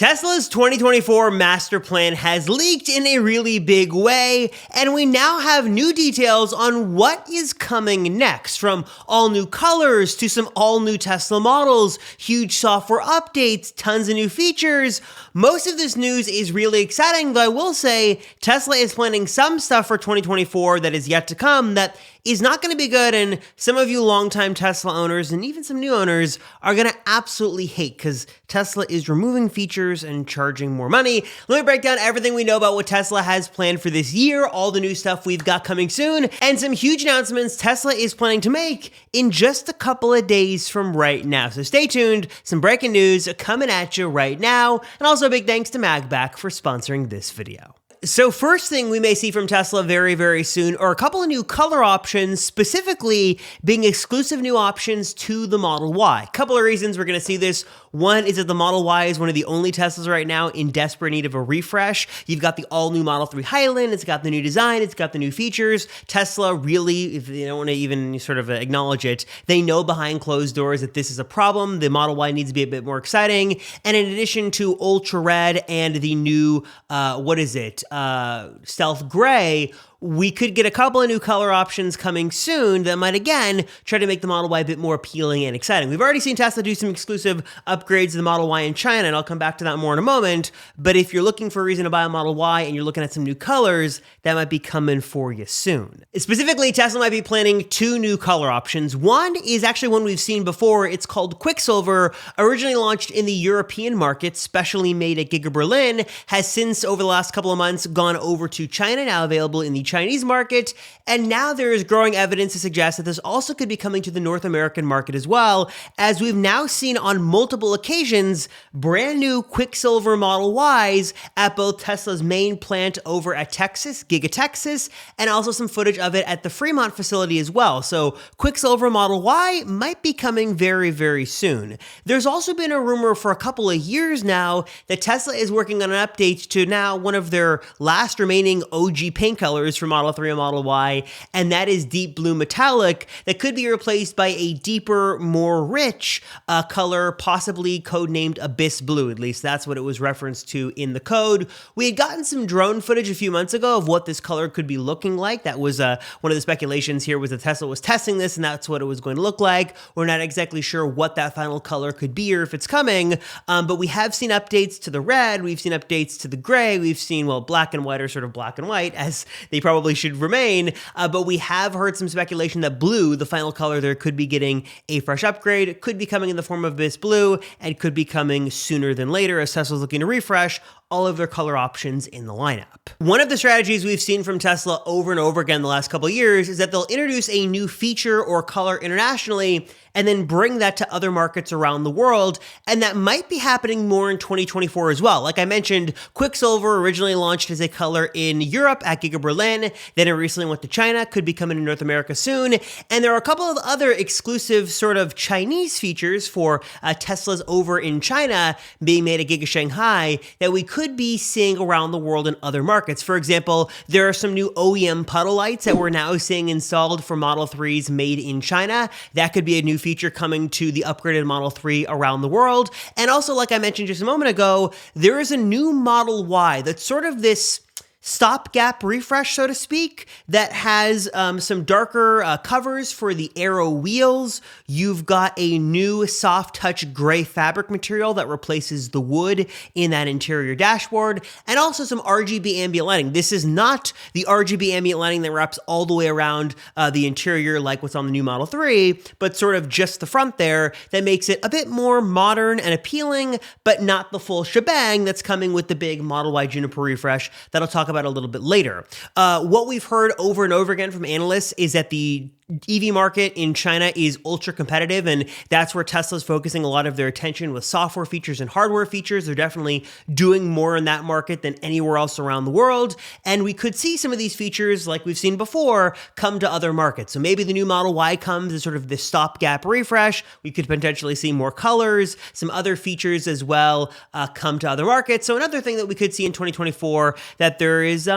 Tesla's 2024 master plan has leaked in a really big way, and we now have new details on what is coming next, from all new colors to some all new Tesla models, huge software updates, tons of new features. Most of this news is really exciting, though I will say Tesla is planning some stuff for 2024 that is yet to come that is not going to be good, and some of you longtime Tesla owners and even some new owners are going to absolutely hate because Tesla is removing features and charging more money. Let me break down everything we know about what Tesla has planned for this year, all the new stuff we've got coming soon, and some huge announcements Tesla is planning to make in just a couple of days from right now. So stay tuned, some breaking news coming at you right now, and also a big thanks to MagBack for sponsoring this video. So first thing we may see from Tesla very, very soon are a couple of new color options, specifically being exclusive new options to the Model Y. A couple of reasons we're going to see this. One is that the Model Y is one of the only Teslas right now in desperate need of a refresh. You've got the all-new Model 3 Highland, it's got the new design, it's got the new features. Tesla really, if they don't want to even sort of acknowledge it, they know behind closed doors that this is a problem. The Model Y needs to be a bit more exciting. And in addition to Ultra Red and the new, Stealth Gray, we could get a couple of new color options coming soon that might, again, try to make the Model Y a bit more appealing and exciting. We've already seen Tesla do some exclusive upgrades to the Model Y in China, and I'll come back to that more in a moment. But if you're looking for a reason to buy a Model Y and you're looking at some new colors, that might be coming for you soon. Specifically, Tesla might be planning two new color options. One is actually one we've seen before. It's called Quicksilver, originally launched in the European market, specially made at Giga Berlin, has since, over the last couple of months, gone over to China, now available in the Chinese market, and now there is growing evidence to suggest that this also could be coming to the North American market as well, as we've now seen on multiple occasions brand new Quicksilver Model Ys at both Tesla's main plant over at Texas, Giga Texas, and also some footage of it at the Fremont facility as well. So Quicksilver Model Y might be coming very, very soon. There's also been a rumor for a couple of years now that Tesla is working on an update to now one of their last remaining OG paint colors for Model 3 and Model Y, and that is deep blue metallic that could be replaced by a deeper, more rich color, possibly codenamed Abyss Blue. At least that's what it was referenced to in the code. We had gotten some drone footage a few months ago of what this color could be looking like. That was one of the speculations here, was that Tesla was testing this and that's what it was going to look like. We're not exactly sure what that final color could be or if it's coming, but we have seen updates to the red, we've seen updates to the gray, we've seen, well, black and white are sort of black and white, as they probably should remain, but we have heard some speculation that blue, the final color there, could be getting a fresh upgrade. It could be coming in the form of Abyss Blue and could be coming sooner than later as Tesla's looking to refresh all of their color options in the lineup. One of the strategies we've seen from Tesla over and over again the last couple of years is that they'll introduce a new feature or color internationally and then bring that to other markets around the world, and that might be happening more in 2024 as well. Like I mentioned, Quicksilver originally launched as a color in Europe at Giga Berlin, then it recently went to China, could be coming to North America soon, and there are a couple of other exclusive sort of Chinese features for Teslas over in China being made at Giga Shanghai that we could be seeing around the world in other markets. For example, there are some new OEM puddle lights that we're now seeing installed for Model 3s made in China. That could be a new feature coming to the upgraded Model 3 around the world. And also, like I mentioned just a moment ago, there is a new Model Y that's sort of this stopgap refresh, so to speak, that has some darker covers for the Aero wheels. You've got a new soft touch gray fabric material that replaces the wood in that interior dashboard, and also some RGB ambient lighting. This is not the RGB ambient lighting that wraps all the way around the interior like what's on the new Model 3, but sort of just the front there that makes it a bit more modern and appealing, but not the full shebang that's coming with the big Model Y Juniper refresh that I'll talk about a little bit later. What we've heard over and over again from analysts is that the EV market in China is ultra competitive, and that's where Tesla's focusing a lot of their attention with software features and hardware features. They're definitely doing more in that market than anywhere else around the world, and we could see some of these features, like we've seen before, come to other markets. So maybe the new Model Y comes as sort of this stopgap refresh. We could potentially see more colors, some other features as well come to other markets. So another thing that we could see in 2024 that there is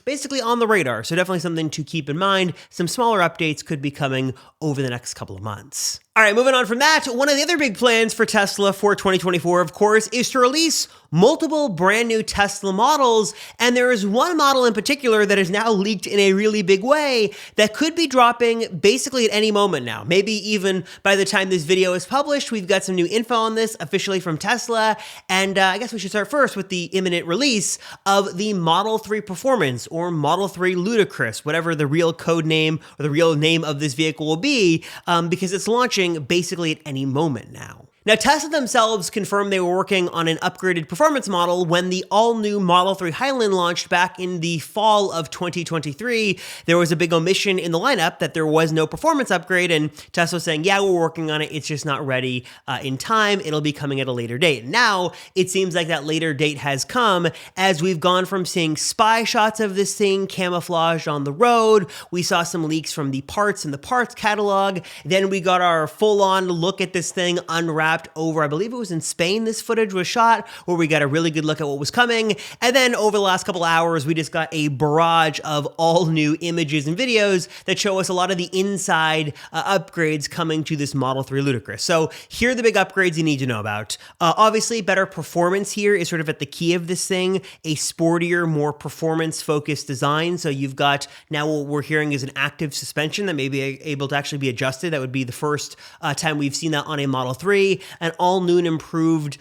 basically on the radar. So definitely something to keep in mind. Some smaller updates could be coming over the next couple of months. All right, moving on from that, one of the other big plans for Tesla for 2024, of course, is to release multiple brand new Tesla models, and there is one model in particular that is now leaked in a really big way that could be dropping basically at any moment now. Maybe even by the time this video is published, we've got some new info on this officially from Tesla, and I guess we should start first with the imminent release of the Model 3 Performance, or Model 3 Ludicrous, whatever the real code name or the real name of this vehicle will be, because it's launching basically at any moment now. Now, Tesla themselves confirmed they were working on an upgraded performance model when the all-new Model 3 Highland launched back in the fall of 2023. There was a big omission in the lineup that there was no performance upgrade, and Tesla was saying, yeah, we're working on it, it's just not ready in time, it'll be coming at a later date. Now, it seems like that later date has come, as we've gone from seeing spy shots of this thing camouflaged on the road, we saw some leaks from the parts in the parts catalog, then we got our full-on look at this thing unwrapped over, I believe it was in Spain this footage was shot, where we got a really good look at what was coming. And then over the last couple hours, we just got a barrage of all new images and videos that show us a lot of the inside upgrades coming to this Model 3 Ludicrous. So here are the big upgrades you need to know about. Obviously, better performance here is sort of at the key of this thing, a sportier, more performance-focused design. So you've got, now what we're hearing is an active suspension that may be able to actually be adjusted. That would be the first time we've seen that on a Model 3. An all-new and improved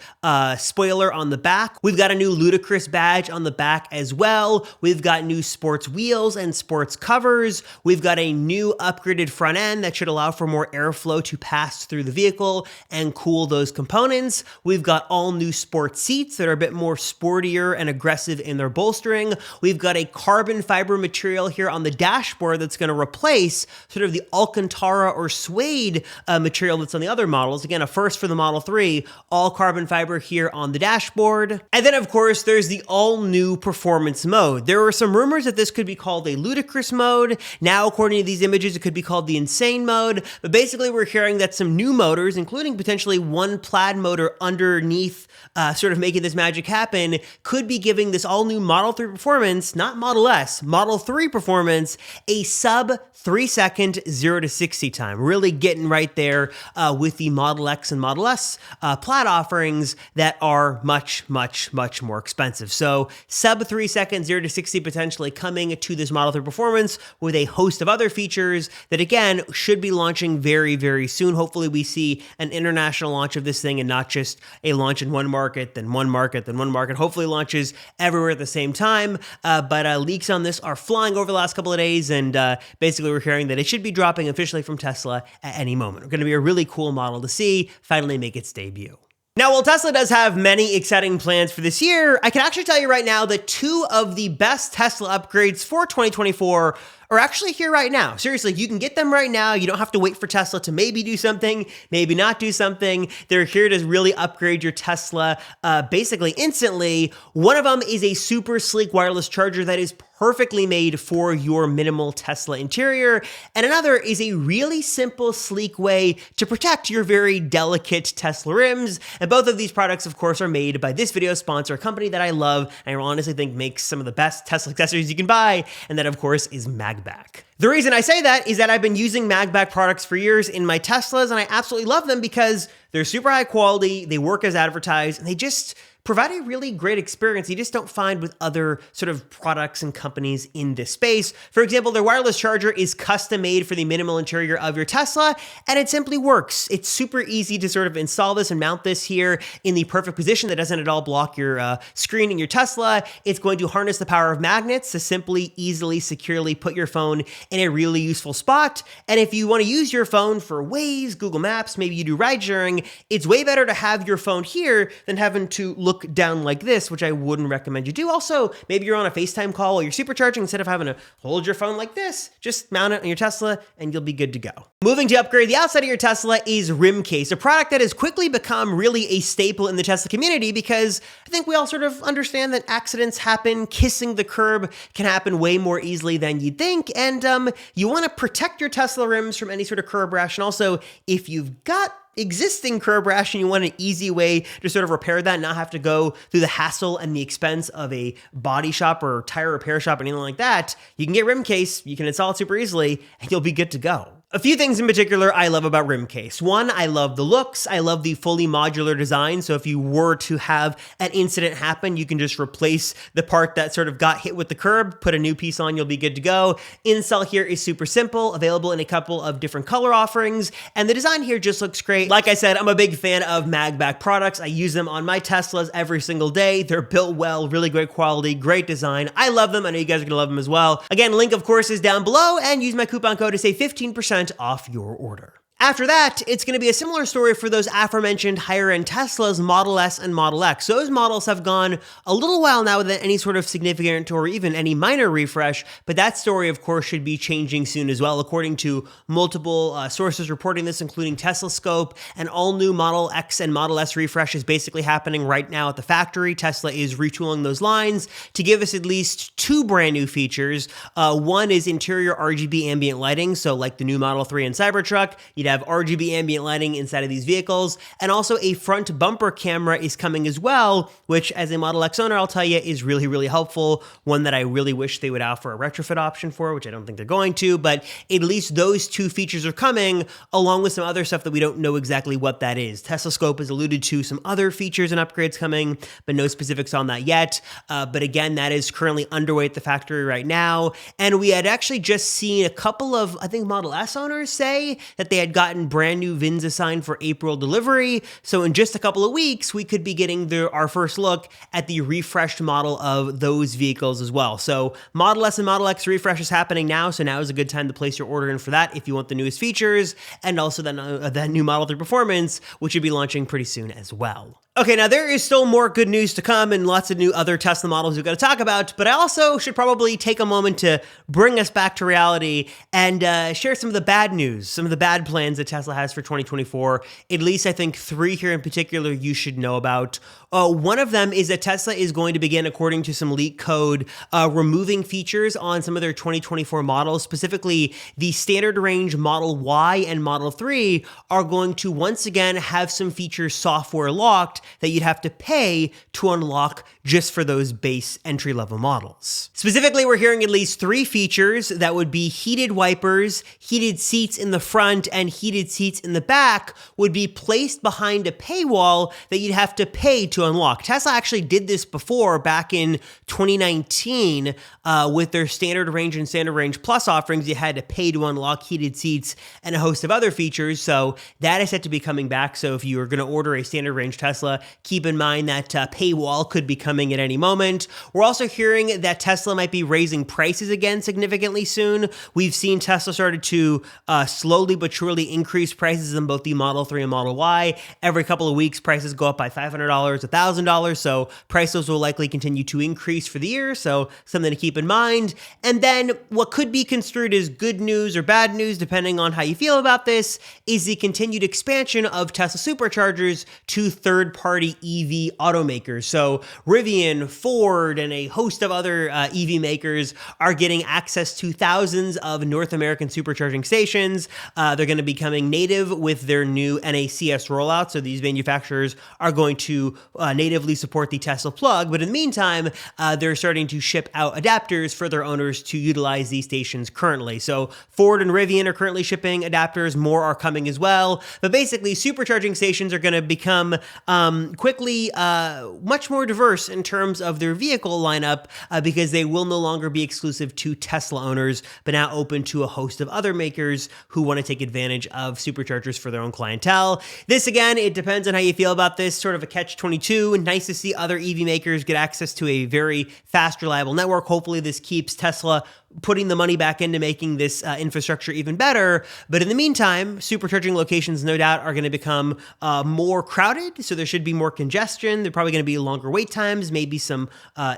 spoiler on the back. We've got a new Ludicrous badge on the back as well. We've got new sports wheels and sports covers. We've got a new upgraded front end that should allow for more airflow to pass through the vehicle and cool those components. We've got all new sports seats that are a bit more sportier and aggressive in their bolstering. We've got a carbon fiber material here on the dashboard that's going to replace sort of the Alcantara or suede material that's on the other models. Again, a first for the Model 3, all carbon fiber here on the dashboard. And then, of course, there's the all-new performance mode. There were some rumors that this could be called a ludicrous mode. Now, according to these images, it could be called the insane mode. But basically, we're hearing that some new motors, including potentially one plaid motor underneath, sort of making this magic happen, could be giving this all-new Model 3 Performance, not Model S, Model 3 Performance, a sub 3-second 0 to 60 time. Really getting right there with the Model X and Model S plaid offerings that are much, much, much more expensive. So sub 3 seconds, 0 to 60 potentially coming to this Model 3 Performance with a host of other features that, again, should be launching very, very soon. Hopefully we see an international launch of this thing and not just a launch in one market, then one market, then one market. Hopefully launches everywhere at the same time. But leaks on this are flying over the last couple of days, and basically we're hearing that it should be dropping officially from Tesla at any moment. It's going to be a really cool model to see finally make its debut. Now, while Tesla does have many exciting plans for this year, I can actually tell you right now that two of the best Tesla upgrades for 2024 are actually here right now. Seriously, you can get them right now. You don't have to wait for Tesla to maybe do something, maybe not do something. They're here to really upgrade your Tesla basically instantly. One of them is a super sleek wireless charger that is perfectly made for your minimal Tesla interior. And another is a really simple, sleek way to protect your very delicate Tesla rims. And both of these products, of course, are made by this video sponsor, a company that I love and I honestly think makes some of the best Tesla accessories you can buy. And that, of course, is Magback. The reason I say that is that I've been using Magback products for years in my Teslas, and I absolutely love them because they're super high quality, they work as advertised, and they just provide a really great experience you just don't find with other sort of products and companies in this space. For example, their wireless charger is custom made for the minimal interior of your Tesla, and it simply works. It's super easy to sort of install this and mount this here in the perfect position that doesn't at all block your screen in your Tesla. It's going to harness the power of magnets to simply, easily, securely put your phone in a really useful spot. And if you want to use your phone for Waze, Google Maps, maybe you do ride sharing, it's way better to have your phone here than having to look down like this, which I wouldn't recommend you do. Also, maybe you're on a FaceTime call while you're supercharging. Instead of having to hold your phone like this, just mount it on your Tesla and you'll be good to go. Moving to upgrade the outside of your Tesla is rim case, a product that has quickly become really a staple in the Tesla community because I think we all sort of understand that accidents happen. Kissing the curb can happen way more easily than you'd think. And you want to protect your Tesla rims from any sort of curb rash. And also, if you've got existing curb rash and you want an easy way to sort of repair that and not have to go through the hassle and the expense of a body shop or tire repair shop or anything like that, you can get rim case, you can install it super easily, and you'll be good to go. A few things in particular I love about rim case. One, I love the looks. I love the fully modular design. So if you were to have an incident happen, you can just replace the part that sort of got hit with the curb, put a new piece on, you'll be good to go. Install here is super simple, available in a couple of different color offerings, and the design here just looks great. Like I said, I'm a big fan of magback products. I use them on my Teslas every single day. They're built well, really great quality, great design. I love them. I know you guys are gonna love them as well. Again, link of course is down below, and use my coupon code to save 15% off your order. After that, it's going to be a similar story for those aforementioned higher-end Teslas, Model S and Model X. Those models have gone a little while now without any sort of significant or even any minor refresh, but that story, of course, should be changing soon as well, according to multiple sources reporting this, including Tesla Scope. An all-new Model X and Model S refresh is basically happening right now at the factory. Tesla is retooling those lines to give us at least two brand new features. One is interior RGB ambient lighting, so like the new Model 3 and Cybertruck, you'd have RGB ambient lighting inside of these vehicles, and also a front bumper camera is coming as well, which as a Model X owner, I'll tell you, is really, really helpful. One that I really wish they would offer a retrofit option for, which I don't think they're going to, but at least those two features are coming, along with some other stuff that we don't know exactly what that is. Tesla Scope has alluded to some other features and upgrades coming, but no specifics on that yet. But again, that is currently underway at the factory right now, and we had actually just seen a couple of, I think, Model S owners say that they had gotten brand new VINs assigned for April delivery. So in just a couple of weeks, we could be getting our first look at the refreshed model of those vehicles as well. So Model S and Model X refresh is happening now. So now is a good time to place your order in for that if you want the newest features, and also that new Model 3 Performance, which should be launching pretty soon as well. Okay, now there is still more good news to come and lots of new other Tesla models we've got to talk about, but I also should probably take a moment to bring us back to reality and share some of the bad news, some of the bad plans that Tesla has for 2024. At least I think three here in particular you should know about. One of them is that Tesla is going to begin, according to some leak code, removing features on some of their 2024 models. Specifically, the standard range Model Y and Model 3 are going to once again have some features software locked that you'd have to pay to unlock just for those base entry-level models. Specifically, we're hearing at least three features that would be heated wipers, heated seats in the front, and heated seats in the back would be placed behind a paywall that you'd have to pay to unlock. Tesla actually did this before back in 2019 with their standard range and standard range plus offerings. You had to pay to unlock heated seats and a host of other features. So that is set to be coming back. So if you're going to order a standard range Tesla, keep in mind that paywall could be coming at any moment. We're also hearing that Tesla might be raising prices again significantly soon. We've seen Tesla started to slowly but surely increase prices in both the Model 3 and Model Y. Every couple of weeks, prices go up by $500, $1,000. So prices will likely continue to increase for the year. So something to keep in mind. And then what could be construed as good news or bad news, depending on how you feel about this, is the continued expansion of Tesla superchargers to third-party EV automakers. So Rivian, Ford, and a host of other EV makers are getting access to thousands of North American supercharging stations. They're going to be coming native with their new NACS rollout. So these manufacturers are going to natively support the Tesla plug. But in the meantime, they're starting to ship out adapters for their owners to utilize these stations currently. So Ford and Rivian are currently shipping adapters. More are coming as well. But basically, supercharging stations are going to become quickly much more diverse in terms of their vehicle lineup because they will no longer be exclusive to Tesla owners, but now open to a host of other makers who want to take advantage of superchargers for their own clientele. This, again, it depends on how you feel about this, sort of a catch-22. Nice to see other EV makers get access to a very fast, reliable network. Hopefully this keeps Tesla putting the money back into making this infrastructure even better. But in the meantime, supercharging locations, no doubt, are going to become more crowded. So there should be more congestion. There are probably going to be longer wait times, maybe some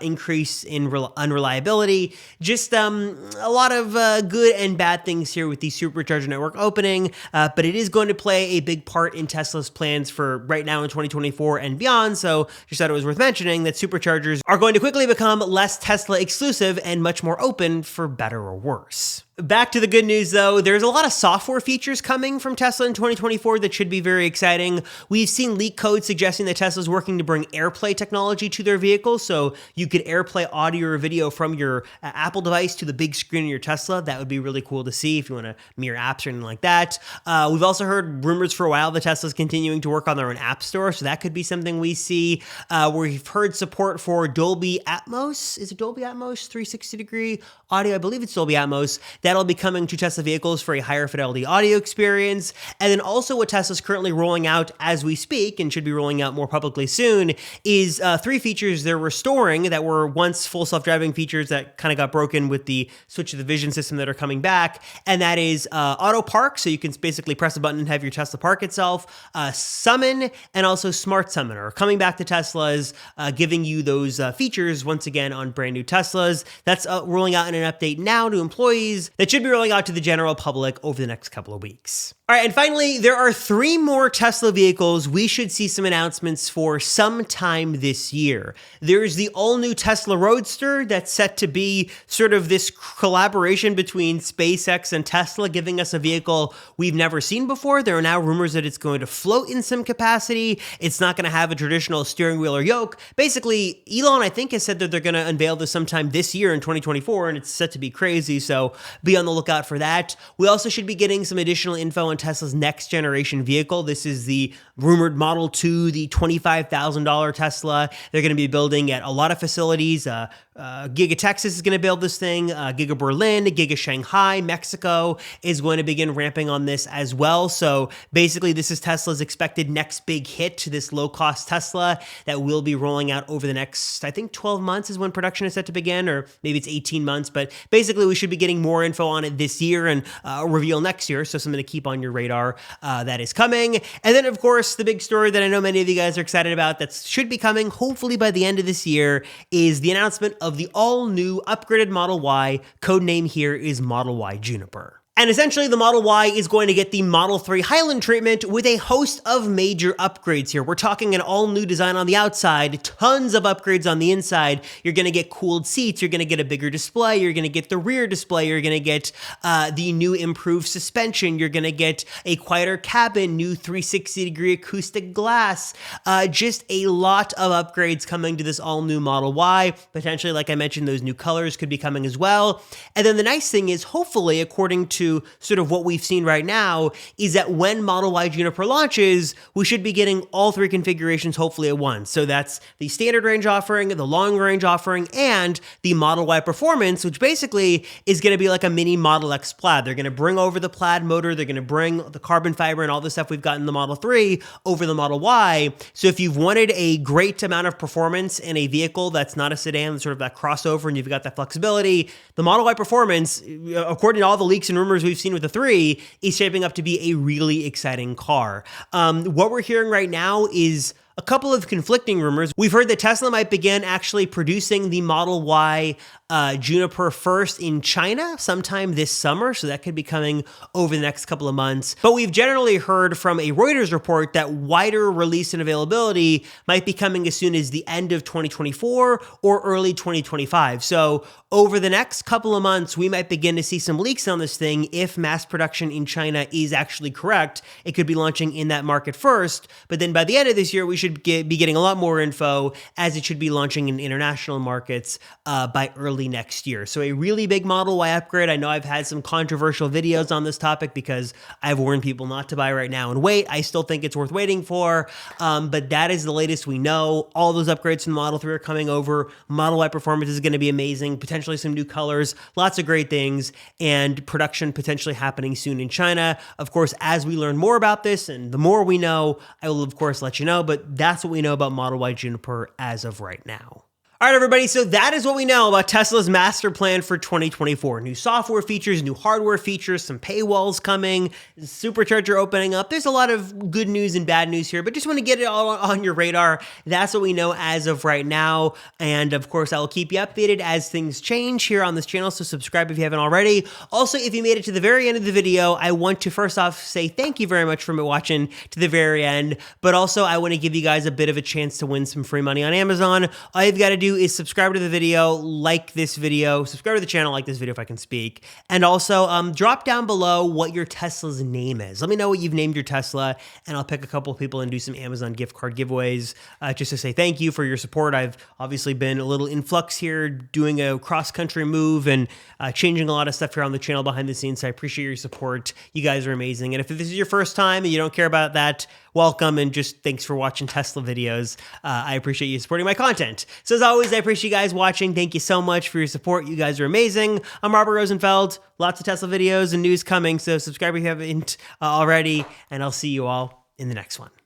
increase in unreliability. Just a lot of good and bad things here with the supercharger network opening. But it is going to play a big part in Tesla's plans for right now in 2024 and beyond. So just thought it was worth mentioning that superchargers are going to quickly become less Tesla exclusive and much more open for better or worse. Back to the good news, though. There's a lot of software features coming from Tesla in 2024 that should be very exciting. We've seen leak code suggesting that Tesla's working to bring AirPlay technology to their vehicles, so you could AirPlay audio or video from your Apple device to the big screen in your Tesla. That would be really cool to see if you want to mirror apps or anything like that. We've also heard rumors for a while that Tesla's continuing to work on their own app store, so that could be something we see. We've heard support for Dolby Atmos. Is it Dolby Atmos 360-degree audio? I believe it's Dolby Atmos. That'll be coming to Tesla vehicles for a higher fidelity audio experience. And then also what Tesla's currently rolling out as we speak, and should be rolling out more publicly soon, is 3 features they're restoring that were once full self-driving features that kind of got broken with the switch to the vision system that are coming back. And that is auto park, so you can basically press a button and have your Tesla park itself, summon, and also smart summon are coming back to Teslas, giving you those features once again on brand new Teslas. That's rolling out in an update now to employees that should be rolling out to the general public over the next couple of weeks. All right, and finally, there are 3 more Tesla vehicles we should see some announcements for sometime this year. There's the all-new Tesla Roadster that's set to be sort of this collaboration between SpaceX and Tesla, giving us a vehicle we've never seen before. There are now rumors that it's going to float in some capacity. It's not going to have a traditional steering wheel or yoke. Basically, Elon, I think, has said that they're going to unveil this sometime this year in 2024, and it's set to be crazy, so be on the lookout for that. We also should be getting some additional info on Tesla's next generation vehicle. This is the rumored Model 2, the $25,000 Tesla. They're going to be building at a lot of facilities. Giga Texas is going to build this thing. Giga Berlin, Giga Shanghai, Mexico is going to begin ramping on this as well. So basically, this is Tesla's expected next big hit, this low-cost Tesla that will be rolling out over the next, I think, 12 months is when production is set to begin, or maybe it's 18 months. But basically, we should be getting more info on it this year and reveal next year. So something to keep on your radar that is coming. And then, of course, the big story that I know many of you guys are excited about that should be coming hopefully by the end of this year is the announcement of the all-new upgraded Model Y. Codename here is Model Y Juniper. And essentially, the Model Y is going to get the Model 3 Highland treatment with a host of major upgrades here. We're talking an all-new design on the outside, tons of upgrades on the inside. You're going to get cooled seats, you're going to get a bigger display, you're going to get the rear display, you're going to get the new improved suspension, you're going to get a quieter cabin, new 360-degree acoustic glass. Just a lot of upgrades coming to this all-new Model Y. Potentially, like I mentioned, those new colors could be coming as well. And then the nice thing is, hopefully, according to sort of what we've seen right now, is that when Model Y Juniper launches, we should be getting all 3 configurations hopefully at once. So that's the standard range offering, the long range offering, and the Model Y Performance, which basically is going to be like a mini Model X Plaid. They're going to bring over the Plaid motor, they're going to bring the carbon fiber and all the stuff we've got in the Model 3 over the Model Y. So if you've wanted a great amount of performance in a vehicle that's not a sedan, sort of that crossover, and you've got that flexibility, the Model Y Performance, according to all the leaks and rumors we've seen with the 3, is shaping up to be a really exciting car. What we're hearing right now is a couple of conflicting rumors. We've heard that Tesla might begin actually producing the Model Y Juniper first in China sometime this summer, so that could be coming over the next couple of months. But we've generally heard from a Reuters report that wider release and availability might be coming as soon as the end of 2024 or early 2025. So over the next couple of months, we might begin to see some leaks on this thing. If mass production in China is actually correct, it could be launching in that market first. But then by the end of this year, we should be getting a lot more info, as it should be launching in international markets by early next year. So a really big Model Y upgrade. I know I've had some controversial videos on this topic because I've warned people not to buy right now and wait. I still think it's worth waiting for, but that is the latest we know. All those upgrades from the Model 3 are coming over. Model Y Performance is going to be amazing, potentially some new colors, lots of great things, and production potentially happening soon in China. Of course, as we learn more about this and the more we know, I will of course let you know, but that's what we know about Model Y Juniper as of right now. All right, everybody, so that is what we know about Tesla's master plan for 2024. New software features, new hardware features, some paywalls coming, supercharger opening up. There's a lot of good news and bad news here, but just want to get it all on your radar. That's what we know as of right now. And of course, I will keep you updated as things change here on this channel, so subscribe if you haven't already. Also, if you made it to the very end of the video, I want to first off say thank you very much for watching to the very end, but also I want to give you guys a bit of a chance to win some free money on Amazon. All you've got to do do is subscribe to the video, like this video, subscribe to the channel, like this video if I can speak, and also drop down below what your Tesla's name is. Let me know what you've named your Tesla, and I'll pick a couple of people and do some Amazon gift card giveaways just to say thank you for your support. I've obviously been a little in flux here, doing a cross-country move and changing a lot of stuff here on the channel behind the scenes, so I appreciate your support. You guys are amazing, and if this is your first time and you don't care about that, welcome, and just thanks for watching Tesla videos. I appreciate you supporting my content. So as always, I appreciate you guys watching. Thank you so much for your support. You guys are amazing. I'm Robert Rosenfeld. Lots of Tesla videos and news coming, so subscribe if you haven't already, and I'll see you all in the next one.